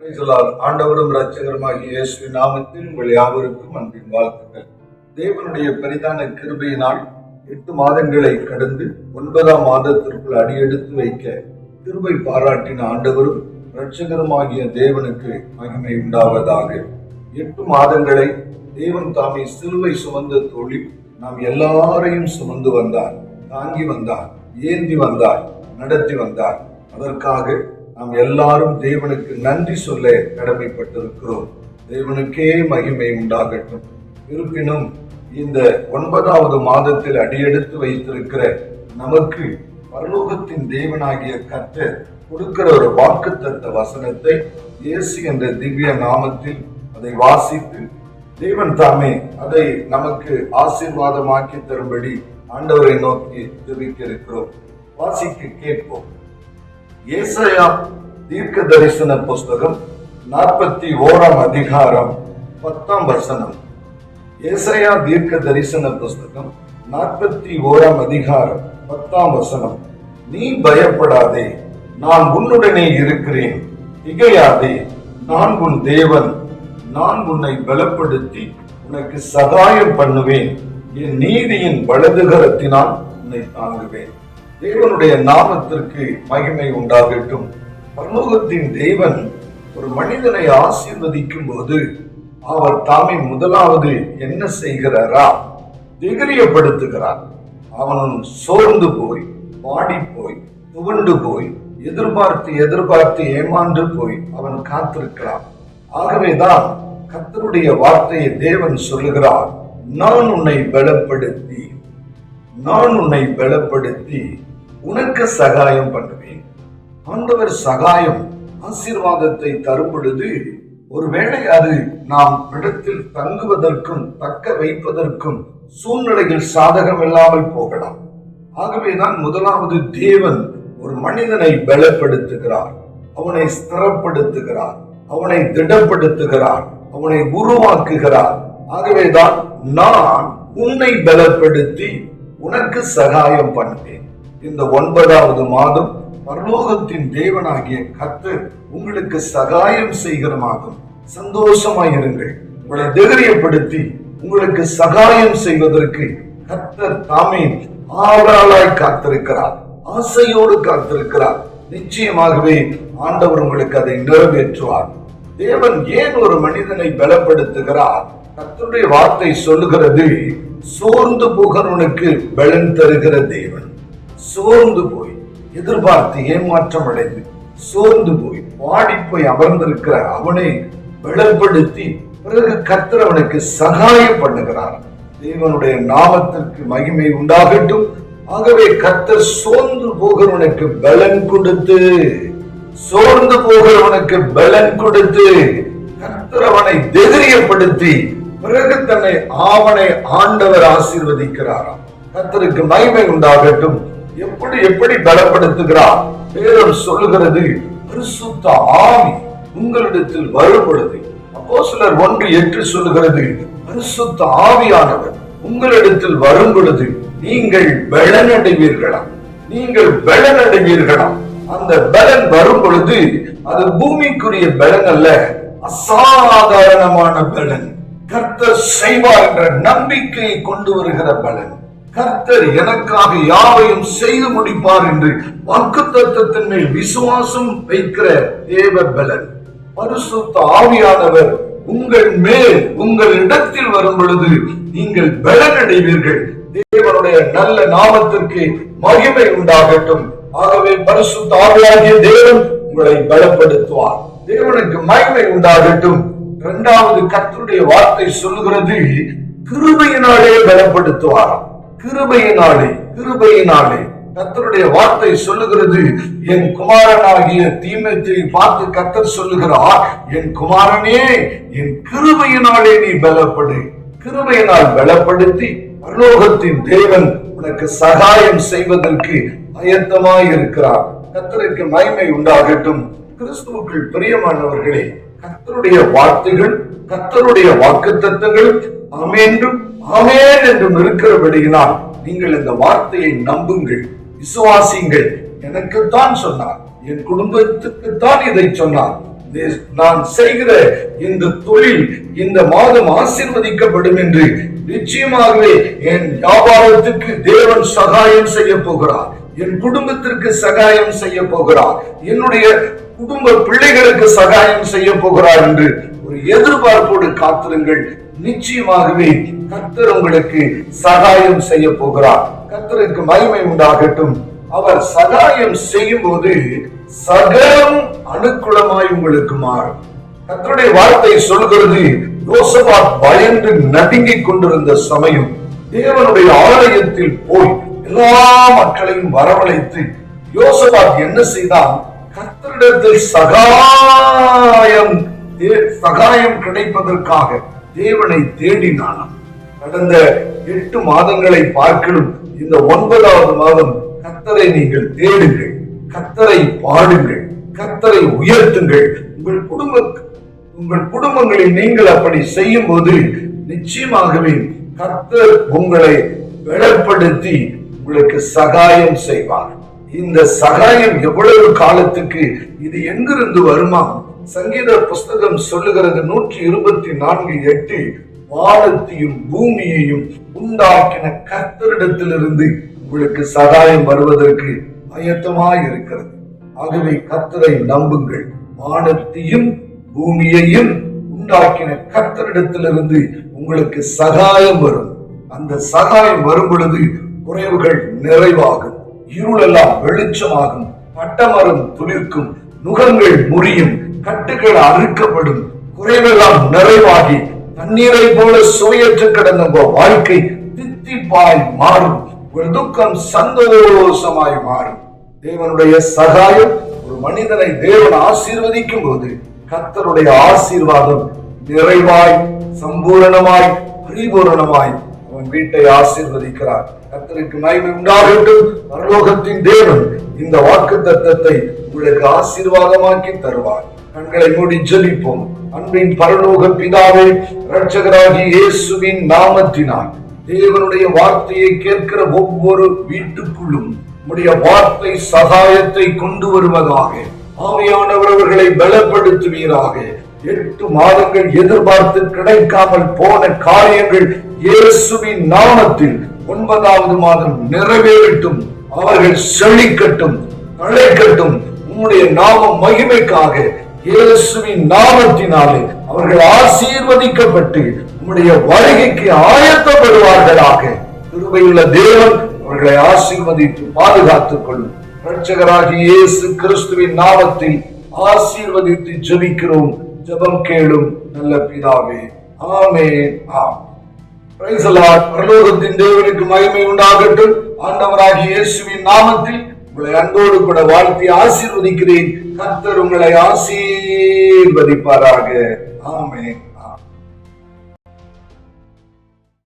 ஆண்டவரும் இரட்சகருமாகிய இயேசுவின் நாமத்தில் உங்கள் யாவருக்கும் அன்பின் வாழ்த்துக்கள். தேவனுடைய பெரிதான கிருபையினால் 8 மாதங்களை கடந்து 9ஆம் மாதத்திற்குள் அடியெடுத்து வைக்க கிருபை பாராட்டின ஆண்டவரும் இரட்சகருமாகிய தேவனுக்கு மகிமை உண்டாவதாக. 8 மாதங்களை தேவன் தாமே சிலுவை சுமந்த தோளில் நாம் எல்லாரையும் சுமந்து வந்தார், தாங்கி வந்தார், ஏந்தி வந்தார், நடத்தி வந்தார். அதற்காக நாம் எல்லாரும் தேவனுக்கு நன்றி சொல்ல கடமைப்பட்டிருக்கிறோம். தேவனுக்கே மகிமை உண்டாகட்டும். இருப்பினும் இந்த 9வது மாதத்தில் அடியெடுத்து வைத்திருக்கிற நமக்கு பரலோகத்தின் தேவனாகிய கர்த்தர் கொடுக்கிற ஒரு வாக்குத்தத்த வசனத்தை இயேசு என்ற திவ்ய நாமத்தில் அதை வாசித்து தேவன் தாமே அதை நமக்கு ஆசீர்வாதமாக்கி தரும்படி ஆண்டவரை நோக்கி ஜெபிக்க இருக்கிறோம். வாசிக்க கேட்போம். ஏசாயா தீர்க்க தரிசன புஸ்தகம் 41ஆம் அதிகாரம் 10ஆம் வசனம். ஏசாயா தீர்க்க தரிசன புஸ்தகம் 41ஆம் அதிகாரம் 10ஆம் வசனம். நீ பயப்படாதே, நான் உன்னுடனே இருக்கிறேன். திகையாதே, நான் உன் தேவன். நான் உன்னை பலப்படுத்தி உனக்கு சகாயம் பண்ணுவேன். என் நீதியின் வலதுகரத்தினால் உன்னை தாங்குவேன். தேவனுடைய நாமத்திற்கு மகிமை உண்டாகட்டும். பரலோகத்தின் தேவன் ஒரு மனிதனை ஆசீர்வதிக்கும் போது அவர் தாமே முதலாவது என்ன செய்கிறாரா? திகிரியப்படுத்துகிறார். அவன் சோர்ந்து போய், வாடி போய், துவண்டு போய், எதிர்பார்த்து ஏமாந்து போய் அவன் காத்திருக்கிறான். ஆகவேதான் கர்த்தருடைய வார்த்தையை தேவன் சொல்லுகிறார், நான் உன்னை பலப்படுத்தி உனக்கு சகாயம் பண்ணுவேன். ஆண்டவர் சகாயம் ஆசீர்வாதத்தை தரும் பொழுது ஒருவேளை அது நாம் இடத்தில் தங்குவதற்கும் தக்க வைப்பதற்கும் சூழ்நிலைகள் சாதகம் இல்லாமல் போகலாம். ஆகவேதான் முதலாவது தேவன் ஒரு மனிதனை பலப்படுத்துகிறார், அவனை ஸ்திரப்படுத்துகிறார், அவனை திடப்படுத்துகிறார், அவனை உருவாக்குகிறார். ஆகவேதான் நான் உன்னை பலப்படுத்தி உனக்கு சகாயம் பண்ணுவேன். இந்த 9வது மாதம் பரலோகத்தின் தேவனாகிய கர்த்தர் உங்களுக்கு சகாயம் செய்கிற மாதம். சந்தோஷமாயிருங்கள். உங்களை தைரியப்படுத்தி உங்களுக்கு சகாயம் செய்வதற்கு கர்த்தர் தாமே ஆவலாய் காத்திருக்கிறார், ஆசையோடு காத்திருக்கிறார். நிச்சயமாகவே ஆண்டவர் உங்களுக்கு அதை நிறைவேற்றுவார். தேவன் ஏன் ஒரு மனிதனை பலப்படுத்துகிறார்? கர்த்தருடைய வார்த்தை சொல்லுகிறது, சோர்ந்து போகிறவனுக்கு பலன் தருகிற தேவன். சோர்ந்து போய், எதிர்பார்த்து ஏமாற்றம் அடைந்து சோர்ந்து போய், வாடி போய் அமர்ந்திருக்கிற அவனை பலப்படுத்தி பிறகு கர்த்தர் அவனுக்கு சகாயம் பண்ணுகிறார். தேவனுடைய நாமத்திற்கு மகிமை உண்டாகட்டும். ஆகவே கர்த்தர் சோர்ந்து போகிறவனுக்கு பலன் கொடுத்து, கர்த்தர் அவனை தைரியப்படுத்தி பிறகு தன்னை ஆண்டவர் ஆசீர்வதிக்கிறாராம். கர்த்தருக்கு மகிமை உண்டாகட்டும். எப்படி பலப்படுத்துகிறார்? வேதம் சொல்லுகிறது, பரிசுத்த ஆவி உங்களிடத்தில் வரும் பொழுது, அப்போஸ்தலர் 1:8 சொல்லுகிறது, பரிசுத்த ஆவியானவர் உங்களிடத்தில் வரும் பொழுது நீங்கள் பலனடைவீர்களாம். அந்த பலன் வரும் பொழுது அது பூமிக்குரிய பலன் அல்ல, அசாதாரணமான பலன். கர்த்தர் செய்வார் என்ற நம்பிக்கையை கொண்டு வருகிற பலன். கர்த்தர் எனக்காக யாவையும் செய்து முடிப்பார் என்று வாக்குத்தத்தத்தின் மேல் விசுவாசம் வைக்கிற தேவ பலன். பரிசுத்த ஆவியானவர் உங்கள் இடத்தில் வரும் பொழுது நீங்கள் பலன் அடைவீர்கள். தேவனுடைய நல்ல நாமத்திற்கு மகிமை உண்டாகட்டும். ஆகவே பரிசுத்த ஆவியாகிய தேவன் உங்களை பலப்படுத்துவார். தேவனுக்கு மகிமை உண்டாகட்டும். 2வது கர்த்தருடைய வார்த்தை சொல்லுகிறது, கிருபையினாலே பலப்படுத்துவாராம். கிருபையினாலே கர்த்தருடைய வார்த்தை சொல்லுகிறது, என் குமாரனாகிய தீமோத்தேயுவை பார்த்து கர்த்தர் சொல்லுகிறார், என் குமாரனே, என் கிருபையினாலே நீ பலப்படு. கிருபையினால் பலப்படுத்தி பரலோகத்தின் தேவன் உனக்கு சகாயம் செய்வதற்கு ஆயத்தமாய் இருக்கிறார். கர்த்தருக்கு மகிமை உண்டாகட்டும். கிறிஸ்துவுக்குள் பிரியமானவர்களே, கர்த்தருடைய வார்த்தைகள், கர்த்தருடைய வாக்குத்தத்தங்கள் ஆமென் என்றும் இருக்கிறபடியினால் நீங்கள் இந்த வார்த்தையை நம்புங்கள், விசுவாசிங்கள். எனக்குத்தான் சொன்னார், என் குடும்பத்துக்குத்தான் இதை சொன்னார். நான் செய்கிற இந்த தொழில் இந்த மாதம் ஆசீர்வதிக்கப்படும் என்று நிச்சயமாகவே என் வியாபாரத்துக்கு தேவன் சகாயம் செய்ய போகிறார், என் குடும்பத்திற்கு சகாயம் செய்ய போகிறார், என்னுடைய குடும்ப பிள்ளைகளுக்கு சகாயம் செய்ய போகிறார் என்று ஒரு எதிர்பார்ப்போடு காத்திருங்கள். நிச்சயமாகவே கர்த்தர் உங்களுக்கு சகாயம் செய்ய போகிறார். கர்த்தருக்கு மகிமை உண்டாகட்டும். அவர் சகாயம் செய்யும் போது சகலம் அனுகூலமாய் உங்களுக்கு மாறும். கர்த்தருடைய வார்த்தை சொல்கிறது, யோசபாத் பயந்து நடுங்கிக் கொண்டிருந்த சமயம் தேவனுடைய ஆலயத்தில் போய் எல்லா மக்களையும் வரவழைத்து யோசபாத் என்ன செய்தான்? கர்த்தரிடத்தில் சகாயம் கிடைப்பதற்காக தேவனை தேடினான். கடந்த 8 மாதங்களை பார்க்கணும், இந்த 9வது மாதம் கர்த்தரை நீங்கள் தேடுங்கள், கர்த்தரை பாடுங்கள், கர்த்தரை உயர்த்துங்கள். உங்கள் குடும்பங்களில் நீங்கள் அப்படி செய்யும் போது நிச்சயமாகவே கர்த்தர் உங்களை பலப்படுத்தி உங்களுக்கு சகாயம் செய்வார். இந்த சகாயம் எவ்வளவு காலத்துக்கு? இது எங்கிருந்து வருமா? சங்கீத புஸ்தகம் சொல்லுகிறது 124:8, வானத்தையும் பூமியையும் உண்டாக்கின கர்த்தரிடத்திலிருந்து உங்களுக்கு சகாயம் வருவதற்கு ஆயத்தமாய் இருக்கிறது. ஆகவே கர்த்தரை நம்புங்கள். வானத்தையும் பூமியையும் உண்டாக்கின கர்த்தரிடத்திலிருந்து உங்களுக்கு சகாயம் வரும். அந்த சகாயம் வரும் பொழுது குறைவுகள் நிறைவாகும், இருளெல்லாம் வெளிச்சமாகும், பட்டமரம் துளிர்க்கும், நுகங்கள் முறியும், கட்டுகள் அறுக்கப்படும், குறைவெல்லாம் நிறைவாகி தண்ணீரை போல சுவையற்று கிடந்த உங்கள் வாழ்க்கை தித்திப்பாய் மாறும். உங்கள் துக்கம் சந்தோஷமாய் மாறும். தேவனுடைய சகாயம் ஒரு மனிதனை தேவன் ஆசீர்வதிக்கும் போது கர்த்தருடைய ஆசீர்வாதம் நிறைவாய் சம்பூரணமாய் பரிபூரணமாய் அவன் வீட்டை ஆசீர்வதிக்கிறார். கர்த்தருக்கு மகிமை உண்டாகட்டும். பரலோகத்தின் தேவன் இந்த வாக்குத்தத்தத்தை உங்களுக்கு ஆசீர்வாதமாக்கி தருவார். கண்களை மூடி ஜெபிப்போம். அன்பின் பரலோக பிதாவே, இரட்சகராகிய இயேசுவின் நாமத்தினால் தேவனுடைய வார்த்தையை கேட்கிற ஒவ்வொரு வீட்டுக்குள்ளும் உம்முடைய வார்த்தை சகாயத்தை கொண்டு வருவதாக ஆவியானவர் அவர்களை பலப்படுத்துவீராக. 8 மாதங்கள் எதிர்பார்த்து கிடைக்காமல் போன காரியங்கள் இயேசுவின் நாமத்தில் 9வது மாதம் நிறைவேறட்டும். அவர்கள் செழிக்கட்டும், தழைக்கட்டும். உம்முடைய நாம மகிமைக்காக இயேசுவின் நாமத்தினாலே அவர்கள் ஆசீர்வதிக்கப்பட்டு உம்முடைய வருகைக்கு ஆயத்தப்படுவார்களாக. கிருபையுள்ள தேவன் அவர்களை ஆசீர்வதித்து பாதுகாத்துக் கொள்ளும். இரட்சகராகிய இயேசு கிறிஸ்துவின் நாமத்தில் ஆசீர்வதித்து ஜெபிக்கிறோம். ஜெபம் கேளும் நல்ல பிதாவே. ஆமென். Praise the Lord. பரலோகத்தின் தேவனுக்கு மகிமை உண்டாகட்டும். ஆண்டவராகிய இயேசுவின் நாமத்தில் உங்களை அன்போடு கூட வாழ்த்தி ஆசீர்வதிக்கிறேன். கர்த்தர் உங்களை ஆசீர்வதிப்பாராக. ஆமென்.